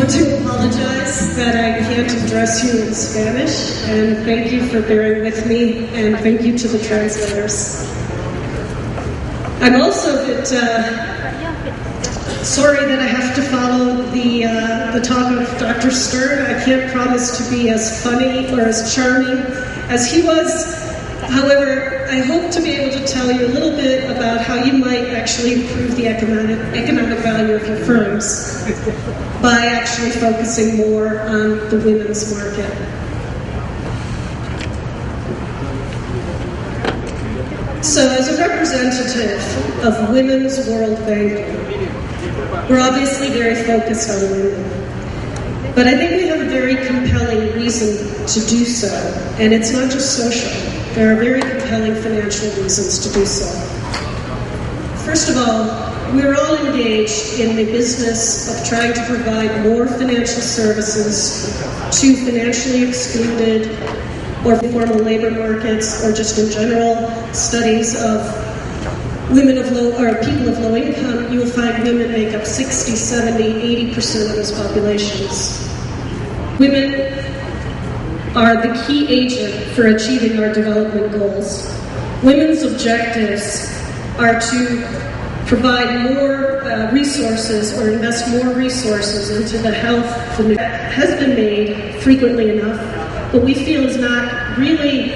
want to apologize that I can't address you in Spanish, and thank you for bearing with me, and thank you to the translators. I'm also a bit sorry that I have to follow the talk of Dr. Stern. I can't promise to be as funny or as charming as he was. However, I hope to be able to tell you a little bit about how you might actually improve the economic value of your firms by actually focusing more on the women's market. So as a representative of Women's World Bank, we're obviously very focused on women. But I think we have a very compelling reason to do so. And it's not just social. There are very compelling financial reasons to do so. First of all, we're all engaged in the business of trying to provide more financial services to financially excluded or formal labor markets, or just in general studies of women of low, or people of low income. You will find women make up 60, 70, 80% of those populations. Women are the key agent for achieving our development goals. Women's objectives are to provide more resources or invest more resources into the health that has been made frequently enough, but we feel is not really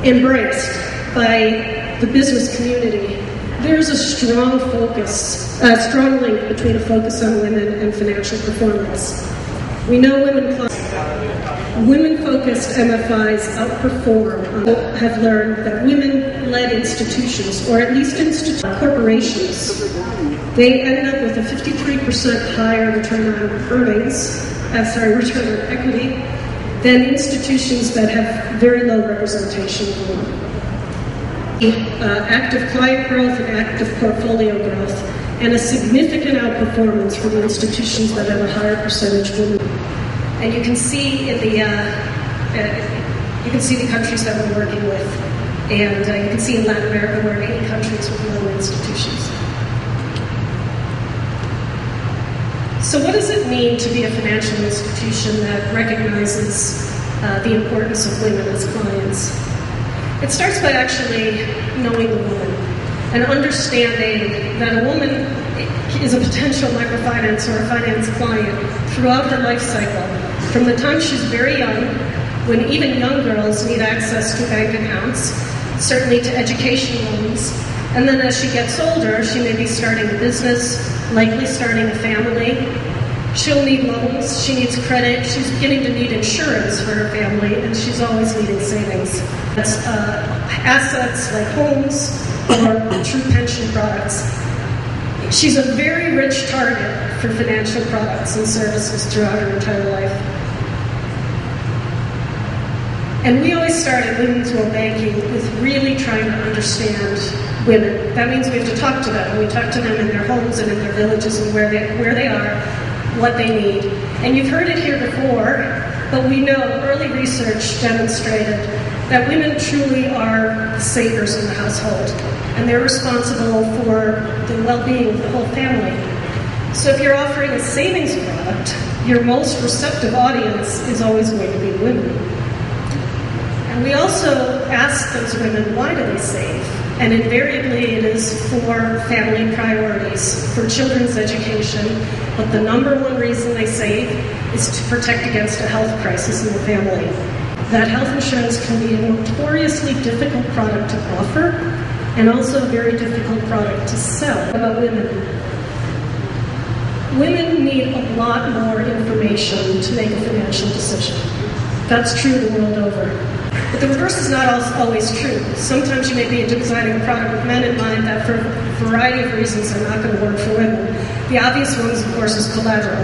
embraced by the business community. There's a strong focus, a strong link between a focus on women and financial performance. We know women-focused MFIs outperform, have learned that women-led institutions, or at least corporations, they end up with a 53% higher return on return on equity than institutions that have very low representation of women. Active client growth and active portfolio growth, and a significant outperformance for the institutions that have a higher percentage of women. And you can see in the countries that we're working with, and you can see in Latin America we're in 80 countries with low institutions. So what does it mean to be a financial institution that recognizes the importance of women as clients? It starts by actually knowing the woman and understanding that a woman is a potential microfinance or a finance client throughout her life cycle. From the time she's very young, when even young girls need access to bank accounts, certainly to education loans, and then as she gets older, she may be starting a business, likely starting a family. She'll need loans, she needs credit, she's beginning to need insurance for her family, and she's always needing savings. That's assets like homes or true pension products. She's a very rich target for financial products and services throughout her entire life. And we always start at Women's World Banking with really trying to understand women. That means we have to talk to them, and we talk to them in their homes and in their villages and where they are, what they need. And you've heard it here before, but we know early research demonstrated that women truly are the savers in the household, and they're responsible for the well-being of the whole family. So if you're offering a savings product, your most receptive audience is always going to be women. And we also ask those women, why do they save? And invariably it is for family priorities, for children's education, but the number one reason they save is to protect against a health crisis in the family. That health insurance can be a notoriously difficult product to offer, and also a very difficult product to sell. About women. Women need a lot more information to make a financial decision. That's true the world over. But the reverse is not always true. Sometimes you may be designing a product with men in mind that for a variety of reasons are not going to work for women. The obvious ones, of course, is collateral.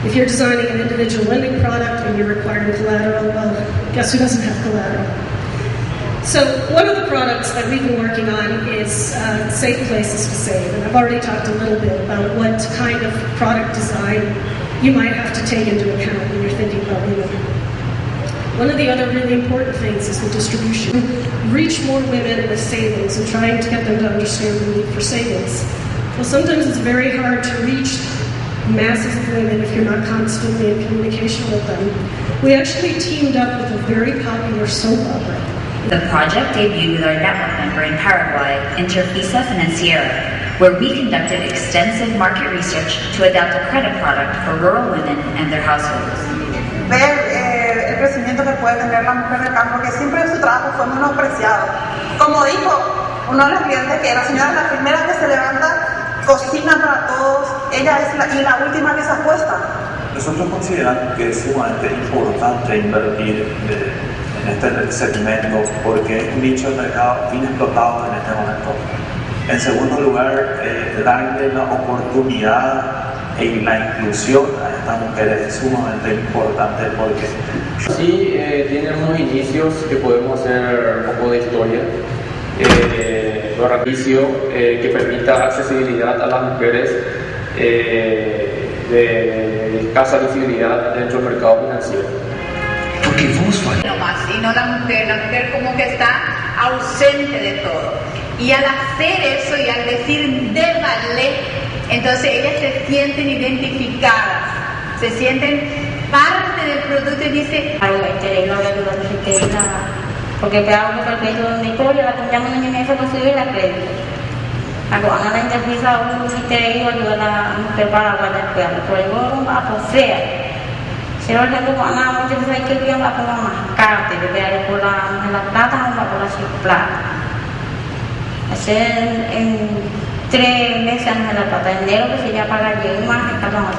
If you're designing an individual lending product and you're requiring collateral, well, guess who doesn't have collateral? So one of the products that we've been working on is Safe Places to Save. And I've already talked a little bit about what kind of product design you might have to take into account when you're thinking about women. One of the other really important things is the distribution. Reach more women with savings and trying to get them to understand the need for savings. Well, sometimes it's very hard to reach masses of women if you're not constantly in communication with them. We actually teamed up with a very popular soap opera. The project debuted with our network member in Paraguay, Interfisa Financiera, where we conducted extensive market research to adapt a credit product for rural women and their households. Ver el crecimiento que puede tener la mujer del campo, que siempre su trabajo fue menospreciado. Como dijo uno de los clientes, que la señora es la primera que se levanta, cocina para todos, ella es la última que se acuesta. Nosotros consideramos que es sumamente importante invertir en este segmento porque es un nicho de mercado inexplotado en este momento. En segundo lugar, darle la oportunidad y la inclusión a estas mujeres es sumamente importante porque... Sí, tiene unos inicios que podemos hacer un poco de historia. Servicio que permita accesibilidad a las mujeres de escasa visibilidad dentro del mercado financiero. Porque vos no más, sino la mujer como que está ausente de todo. Y al hacer eso y al decir de valer, entonces ellas se sienten identificadas, se sienten parte del producto y dicen porque pegamos con el crédito de una historia, la cambiamos en ese posible la crédito. Agora na entrevista o ministério ayuda a la mujer paraguaya a pegar, por ejemplo, a posea. Si no le digo a nada, muchas veces hay que ir a la forma más cara, de pegar por la plata o por la plata. Hacer en 3 meses en la plata, enero que se ya paga y más en cada uno.